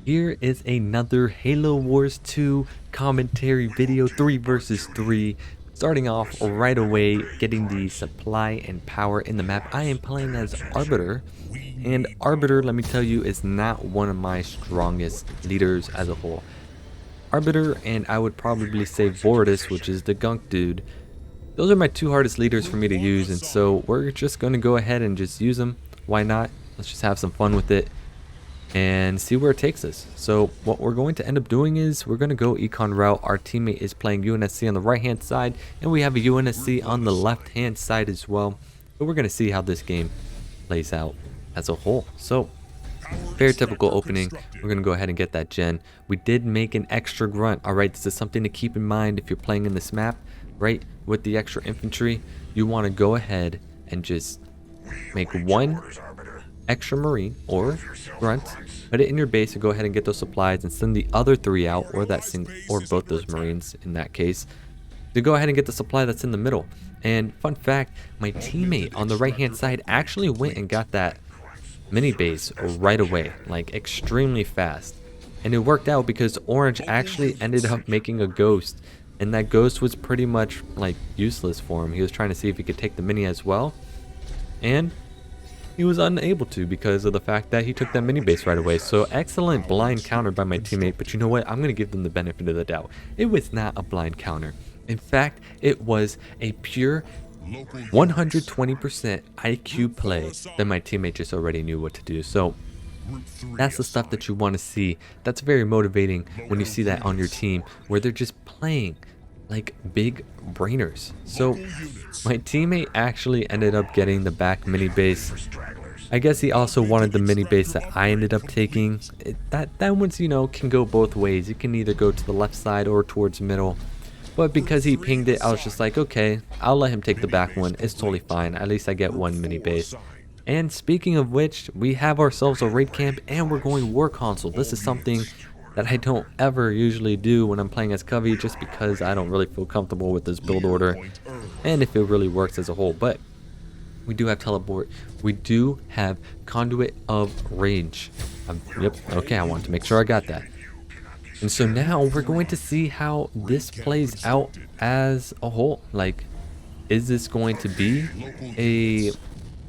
Here is another Halo Wars 2 commentary video, 3 versus 3. Starting off right away, getting the supply and power in the map. I am playing as Arbiter, and Arbiter, let me tell you, is not one of my strongest leaders as a whole. Arbiter, and I would probably say Vortis, which is the gunk dude. Those are my two hardest leaders for me to use, and so we're just going to go ahead and just use them. Why not? Let's just have some fun with it and see where it takes us. So what we're going to end up doing is we're going to go econ route. Our teammate is playing UNSC on the right hand side, and we have a UNSC on the left hand side as well. But we're going to see how this game plays out as a whole. So very typical opening. We're going to go ahead and get that gen. We did make an extra grunt. All right, this is something to keep in mind if you're playing in this map, right? With the extra infantry, you want to go ahead and just make one extra marine or grunt, put it in your base and go ahead and get those supplies and send the other 3 out, or or both those marines in that case, to go ahead and get the supply that's in the middle. And fun fact, my teammate on the right hand side actually went and got that mini base right away, like extremely fast. And it worked out because Orange actually ended up making a ghost, and that ghost was pretty much like useless for him. He was trying to see if he could take the mini as well, and he was unable to because of the fact that he took that mini base right away. So excellent blind counter by my teammate, but you know what? I'm going to give them the benefit of the doubt. It was not a blind counter. In fact, it was a pure 120% IQ play that my teammate just already knew what to do. So that's the stuff that you want to see. That's very motivating when you see that on your team where they're just playing like big brainers. So my teammate actually ended up getting the back mini base. I guess he also wanted the mini base that I ended up taking. That one's, you know, can go both ways. It can either go to the left side or towards middle. But because he pinged it, I was just like, okay, I'll let him take the back one. It's totally fine. At least I get one mini base. And speaking of which, we have ourselves a raid camp and we're going war console. This is something that I don't ever usually do when I'm playing as Covey, just because I don't really feel comfortable with this build order and if it really works as a whole. But we do have teleport, we do have conduit of range. Yep, okay, I wanted to make sure I got that. And so now we're going to see how this plays out as a whole. Like, is this going to be a,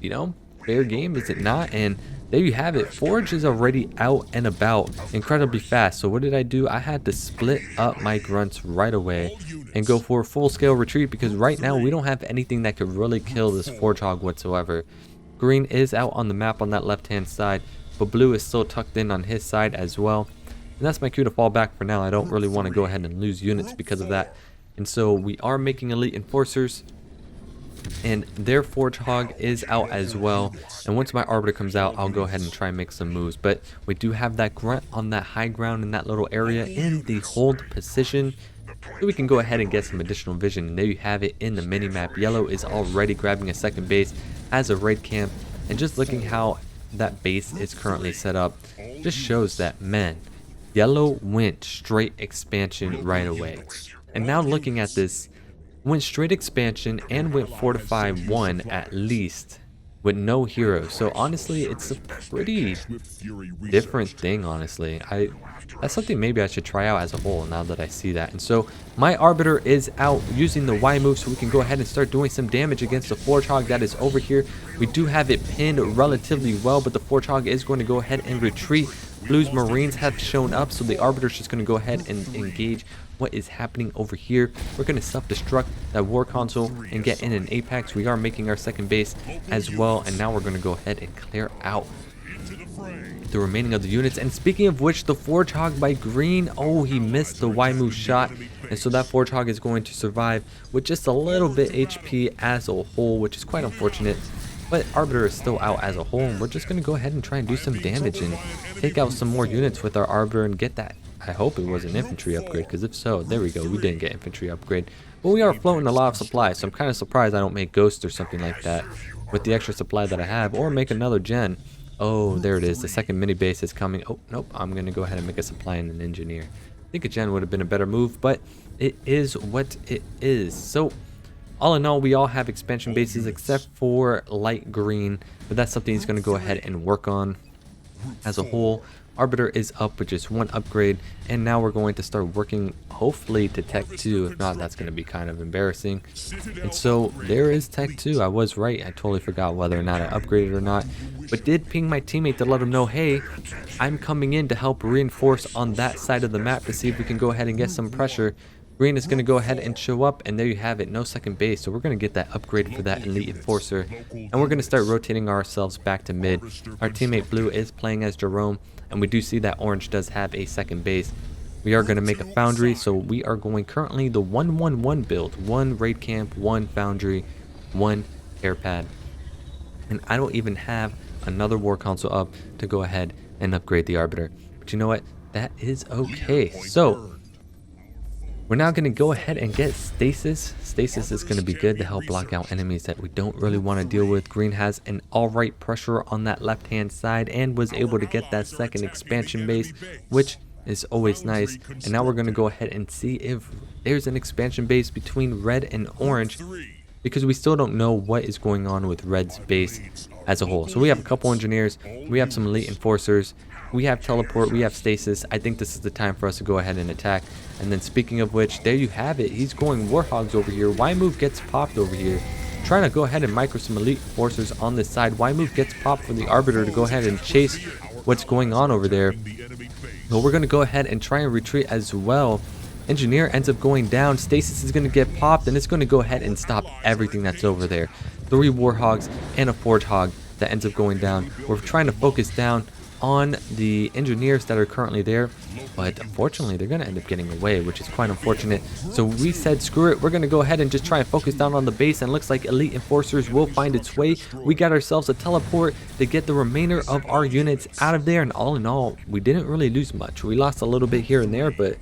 you know, fair game? Is it not? And there you have it. Forge is already out and about incredibly fast. So what did I do? I had to split up my grunts right away and go for a full-scale retreat, because right now we don't have anything that could really kill this Forge Hog whatsoever. Green is out on the map on that left-hand side, but blue is still tucked in on his side as well. And that's my cue to fall back for now. I don't really want to go ahead and lose units because of that. And so we are making Elite Enforcers, and their Forge Hog is out as well. And once my Arbiter comes out, I'll go ahead and try and make some moves. But we do have that grunt on that high ground in that little area in the hold position, so we can go ahead and get some additional vision. And there you have it in the mini map. Yellow is already grabbing a second base as a raid camp, and just looking how that base is currently set up just shows that, man, Yellow went straight expansion right away. And now looking at this, went straight expansion and went fortify 1 at least with no heroes. So honestly, it's a pretty different thing, honestly. That's something maybe I should try out as a whole now that I see that. And so my Arbiter is out using the Y move, so we can go ahead and start doing some damage against the Forge Hog that is over here. We do have it pinned relatively well, but the Forge Hog is going to go ahead and retreat. Blue's Marines have shown up, so the Arbiter's just going to go ahead and engage what is happening over here. We're going to self-destruct that war console and get in an apex. We are making our second base as well, and now we're going to go ahead and clear out the remaining of the units. And speaking of which, the Forge Hog by Green, oh, he missed the Y move shot, and so that Forge Hog is going to survive with just a little bit HP as a whole, which is quite unfortunate. But Arbiter is still out as a whole, and we're just going to go ahead and try and do some damage and take out some more units with our Arbiter and get that. I hope it was an infantry upgrade, because if so, there we go, we didn't get infantry upgrade. But we are floating a lot of supplies, so I'm kind of surprised I don't make ghosts or something like that with the extra supply that I have, or make another gen. Oh, there it is, the second mini base is coming. Oh, nope, I'm going to go ahead and make a supply and an engineer. I think a gen would have been a better move, but it is what it is. So all in all, we all have expansion bases except for light green, but that's something he's going to go ahead and work on as a whole. Arbiter is up with just 1 upgrade, and now we're going to start working hopefully to Tech 2. If not, that's going to be kind of embarrassing. And so there is Tech 2. I was right. I totally forgot whether or not I upgraded or not, but did ping my teammate to let him know, hey, I'm coming in to help reinforce on that side of the map to see if we can go ahead and get some pressure. Green is going to go ahead and show up, and there you have it, no second base. So we're going to get that upgrade for that Elite Enforcer, and we're going to start rotating ourselves back to mid. Our teammate Blue is playing as Jerome, and we do see that Orange does have a second base. We are going to make a Foundry, so we are going currently the 1-1-1 build. 1 raid camp, 1 Foundry, 1 air pad. And I don't even have another war console up to go ahead and upgrade the Arbiter. But you know what? That is okay. So we're now going to go ahead and get Stasis. Stasis is going to be good to help block out enemies that we don't really want to deal with. Green has an alright pressure on that left-hand side and was able to get that second expansion base, which is always nice. And now we're going to go ahead and see if there's an expansion base between red and orange, because we still don't know what is going on with red's base as a whole. So we have a couple engineers, we have some elite enforcers, we have teleport, we have stasis. I think this is the time for us to go ahead and attack. And then speaking of which, there you have it. He's going Warhogs over here. Y-move gets popped over here. Trying to go ahead and micro some elite enforcers on this side. Y-move gets popped for the Arbiter to go ahead and chase what's going on over there. But we're going to go ahead and try and retreat as well. Engineer ends up going down. Stasis is going to get popped, and it's going to go ahead and stop everything that's over there. 3 Warhogs and a Forge Hog that ends up going down. We're trying to focus down on the engineers that are currently there, but unfortunately they're going to end up getting away, which is quite unfortunate. So we said screw it, we're going to go ahead and just try and focus down on the base, and looks like Elite Enforcers will find its way. We got ourselves a teleport to get the remainder of our units out of there, and all in all we didn't really lose much. We lost a little bit here and there, but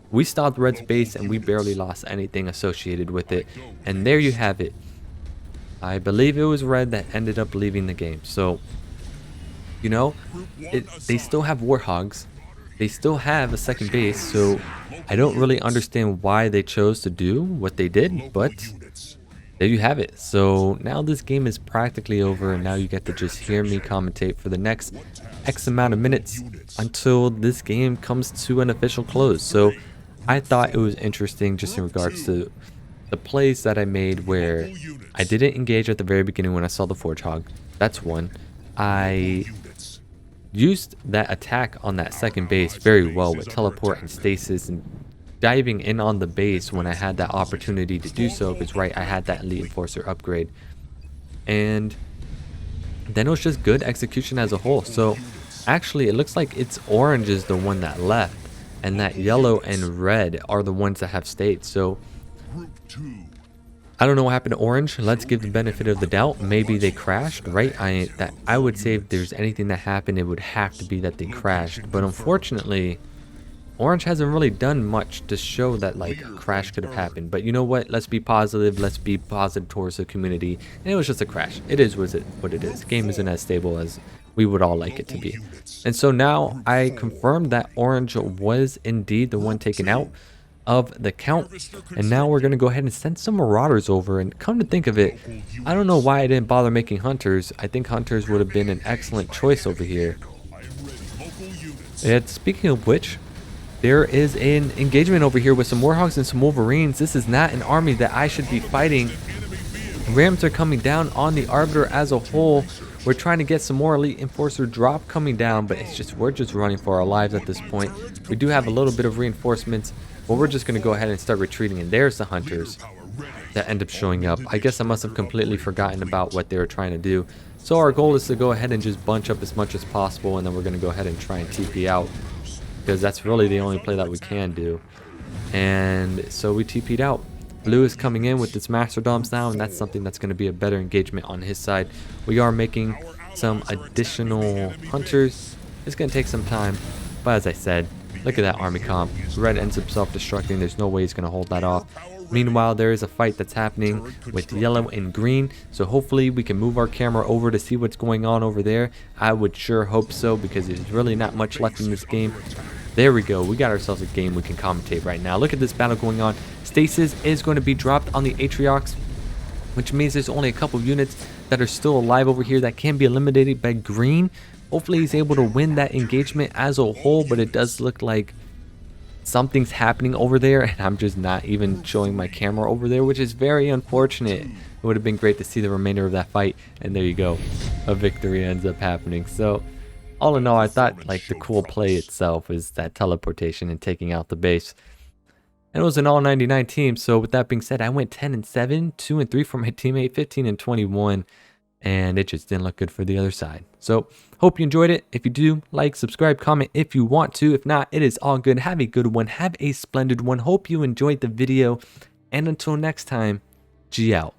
we stopped red's base and we barely lost anything associated with it. And there you have it. I believe it was red that ended up leaving the game. So you know, they still have Warhogs, they still have a second base, so I don't really understand why they chose to do what they did, but there you have it. So now this game is practically over, and now you get to just hear me commentate for the next X amount of minutes until this game comes to an official close. So I thought it was interesting just in regards to the plays that I made where I didn't engage at the very beginning when I saw the Forge Hog. That's one. I used that attack on that second base very well with teleport and stasis and diving in on the base when I had that opportunity to do so, because right, I had that Elite Enforcer upgrade. And then it was just good execution as a whole. So actually it looks like it's orange is the one that left, and that yellow and red are the ones that have stayed. So I don't know what happened to orange. Let's give the benefit of the doubt. Maybe they crashed, right? I would say if there's anything that happened, it would have to be that they crashed. But unfortunately, orange hasn't really done much to show that like a crash could have happened. But you know what? Let's be positive. Let's be positive towards the community. And it was just a crash. It is what it is. The game isn't as stable as we would all like it to be. And so now I confirmed that orange was indeed the one taken out of the count, and now we're going to go ahead and send some marauders over. And come to think of it, I don't know why I didn't bother making hunters. I think hunters would have been an excellent choice over here. And speaking of which, there is an engagement over here with some warhogs and some wolverines. This is not an army that I should be fighting. Rams are coming down on the Arbiter as a whole. We're trying to get some more Elite Enforcer drop coming down, but we're just running for our lives at this point. We do have a little bit of reinforcements, but we're just going to go ahead and start retreating. And there's the hunters that end up showing up. I guess I must have completely forgotten about what they were trying to do. So our goal is to go ahead and just bunch up as much as possible, and then we're going to go ahead and try and TP out, because that's really the only play that we can do. And so we TP'd out. Blue is coming in with its Masterdoms now, and that's something that's going to be a better engagement on his side. We are making some additional hunters. It's going to take some time, but as I said, look at that army comp. Red ends up self-destructing. There's no way he's going to hold that off. Meanwhile, there is a fight that's happening with yellow and green, so hopefully we can move our camera over to see what's going on over there. I would sure hope so, because there's really not much left in this game. There we go. We got ourselves a game we can commentate right now. Look at this battle going on. Stasis is going to be dropped on the Atriox, which means there's only a couple units that are still alive over here that can be eliminated by green. Hopefully he's able to win that engagement as a whole, but it does look like something's happening over there, and I'm just not even showing my camera over there, which is very unfortunate. It would have been great to see the remainder of that fight, and there you go, a victory ends up happening. So all in all, I thought like the cool play itself is that teleportation and taking out the base. And it was an all 99 team. So with that being said, I went 10-7, 2-3 for my teammate, 15-21, and it just didn't look good for the other side. So hope you enjoyed it. If you do, like, subscribe, comment if you want to. If not, it is all good. Have a good one. Have a splendid one. Hope you enjoyed the video. And until next time, G out.